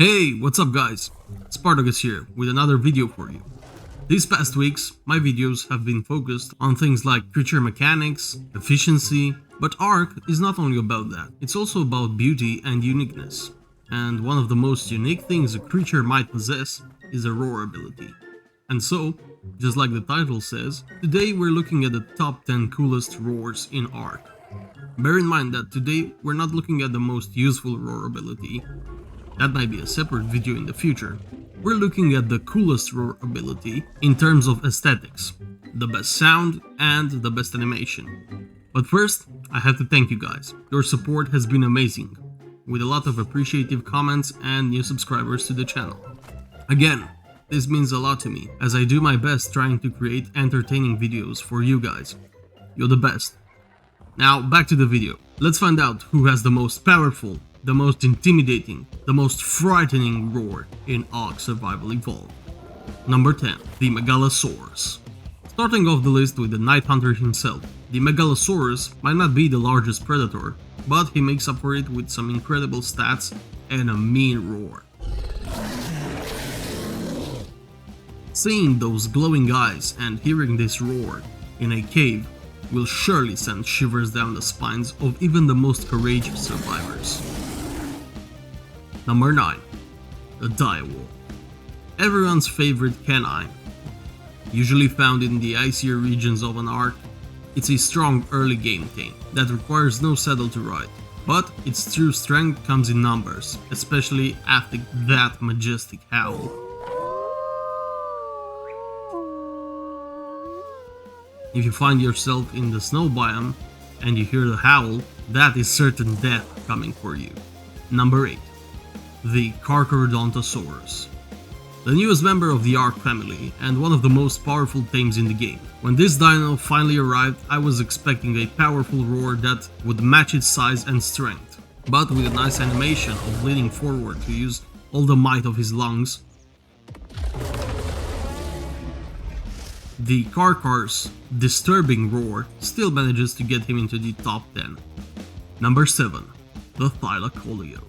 Hey, what's up guys? Spartacus here with another video for you. These past weeks, my videos have been focused on things like creature mechanics, efficiency, but Ark is not only about that, it's also about beauty and uniqueness. And one of the most unique things a creature might possess is a roar ability. And so, just like the title says, today we're looking at the top 10 coolest roars in Ark. Bear in mind that today we're not looking at the most useful roar ability. That might be a separate video in the future. We're looking at the coolest roar ability in terms of aesthetics, the best sound and the best animation. But first, I have to thank you guys. Your support has been amazing, with a lot of appreciative comments and new subscribers to the channel. Again, this means a lot to me, as I do my best trying to create entertaining videos for you guys. You're the best. Now, back to the video. Let's find out who has the most powerful, the most intimidating, the most frightening roar in Ark Survival Evolved. Number 10. The Megalosaurus. Starting off the list with the Night Hunter himself, the Megalosaurus might not be the largest predator, but he makes up for it with some incredible stats and a mean roar. Seeing those glowing eyes and hearing this roar in a cave will surely send shivers down the spines of even the most courageous survivors. Number 9. The Direwolf. Everyone's favorite canine. Usually found in the icier regions of an Ark, it's a strong early game thing that requires no saddle to ride, but its true strength comes in numbers, especially after that majestic howl. If you find yourself in the snow biome and you hear the howl, that is certain death coming for you. Number 8. The Carcharodontosaurus. The newest member of the Ark family and one of the most powerful tames in the game. When this dino finally arrived, I was expecting a powerful roar that would match its size and strength, but with a nice animation of leaning forward to use all the might of his lungs. The Carchar's disturbing roar still manages to get him into the top 10. Number 7. The Thylacoleo.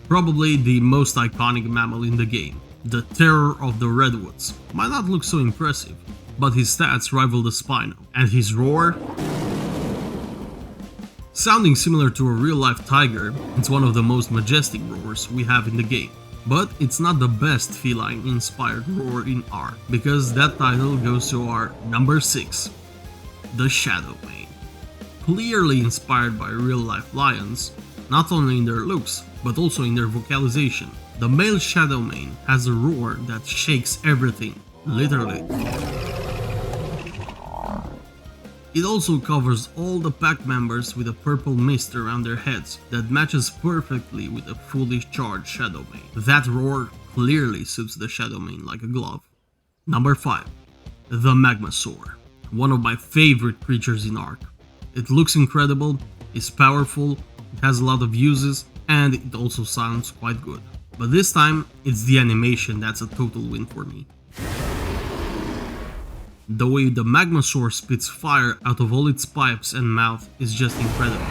Probably the most iconic mammal in the game, the terror of the redwoods. Might not look so impressive, but his stats rival the Spino, and his roar? Sounding similar to a real-life tiger, it's one of the most majestic roars we have in the game. But it's not the best feline-inspired roar in Ark, because that title goes to our number 6, the Shadowmane. Clearly inspired by real-life lions, not only in their looks, but also in their vocalization. The male Shadowmane has a roar that shakes everything, literally. It also covers all the pack members with a purple mist around their heads that matches perfectly with a fully charged Shadowmane. That roar clearly suits the Shadowmane like a glove. Number 5. The Magmasaur. One of my favorite creatures in Ark. It looks incredible, is powerful, it has a lot of uses, and it also sounds quite good. But this time, it's the animation that's a total win for me. The way the Magmasaur spits fire out of all its pipes and mouth is just incredible.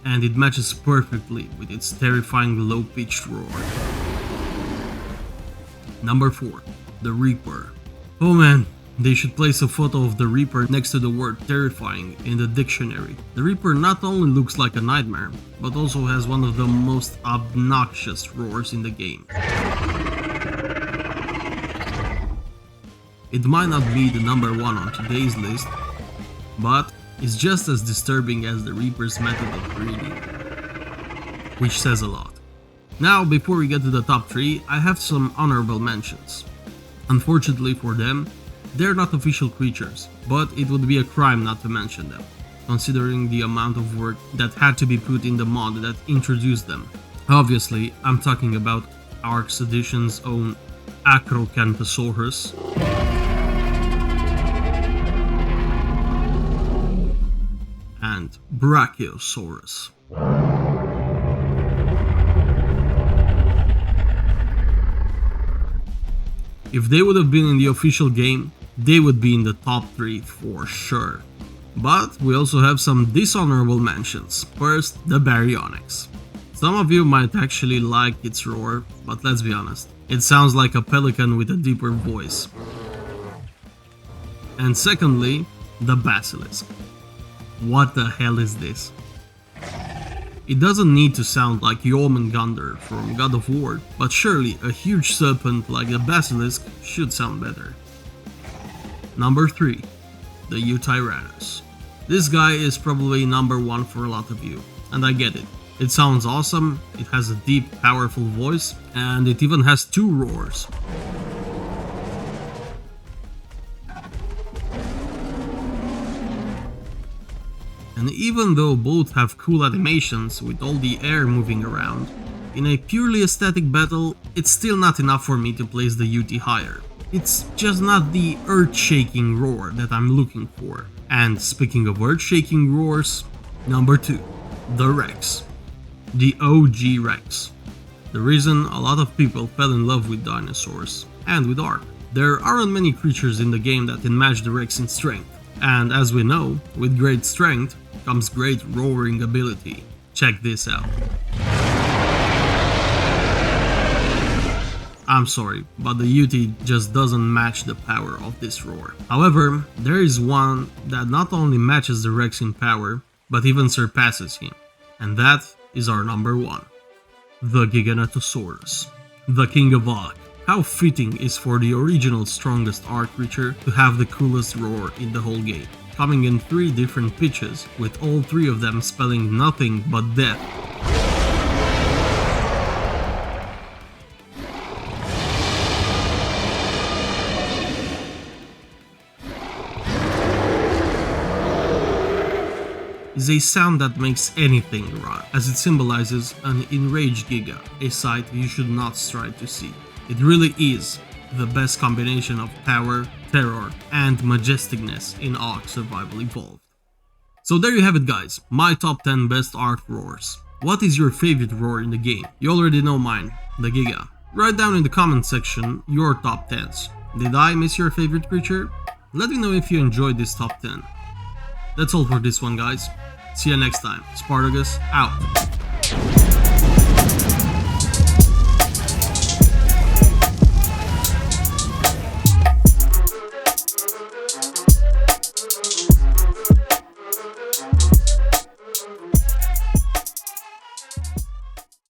And it matches perfectly with its terrifying low-pitched roar. Number 4. The Reaper. Oh man, they should place a photo of the Reaper next to the word terrifying in the dictionary. The Reaper not only looks like a nightmare, but also has one of the most obnoxious roars in the game. It might not be the number 1 on today's list, but it's just as disturbing as the Reaper's method of breeding, which says a lot. Now, before we get to the top 3, I have some honorable mentions. Unfortunately for them, they're not official creatures, but it would be a crime not to mention them, considering the amount of work that had to be put in the mod that introduced them. Obviously, I'm talking about Ark's Edition's own Acrocanthosaurus, and Brachiosaurus. If they would have been in the official game, they would be in the top 3 for sure. But we also have some dishonorable mentions. First, the Baryonyx. Some of you might actually like its roar, but let's be honest, it sounds like a pelican with a deeper voice. And secondly, the basilisk. What the hell is this? It doesn't need to sound like Jormungandr from God of War, but surely a huge serpent like the basilisk should sound better. Number 3. The Eutyrannus. This guy is probably number 1 for a lot of you, and I get it. It sounds awesome, it has a deep, powerful voice, and it even has 2 roars. And even though both have cool animations with all the air moving around, in a purely aesthetic battle, it's still not enough for me to place the UT higher. It's just not the earth-shaking roar that I'm looking for. And speaking of earth-shaking roars, number 2, the Rex. The OG Rex. The reason a lot of people fell in love with dinosaurs, and with Ark. There aren't many creatures in the game that can match the Rex in strength, and as we know, with great strength comes great roaring ability. Check this out. I'm sorry, but the UT just doesn't match the power of this roar. However, there is one that not only matches the Rex in power, but even surpasses him, and that is our number 1. The Giganotosaurus, the King of Ark. How fitting is for the original strongest Ark creature to have the coolest roar in the whole game, coming in 3 different pitches, with all 3 of them spelling nothing but death. Is a sound that makes anything run, as it symbolizes an enraged Giga, a sight you should not strive to see. It really is the best combination of power, terror, and majesticness in Ark Survival Evolved. So there you have it guys, my top 10 best Ark roars. What is your favorite roar in the game? You already know mine, the Giga. Write down in the comment section your top 10s. Did I miss your favorite creature? Let me know if you enjoyed this top 10. That's all for this one guys. See you next time. Spartacus out.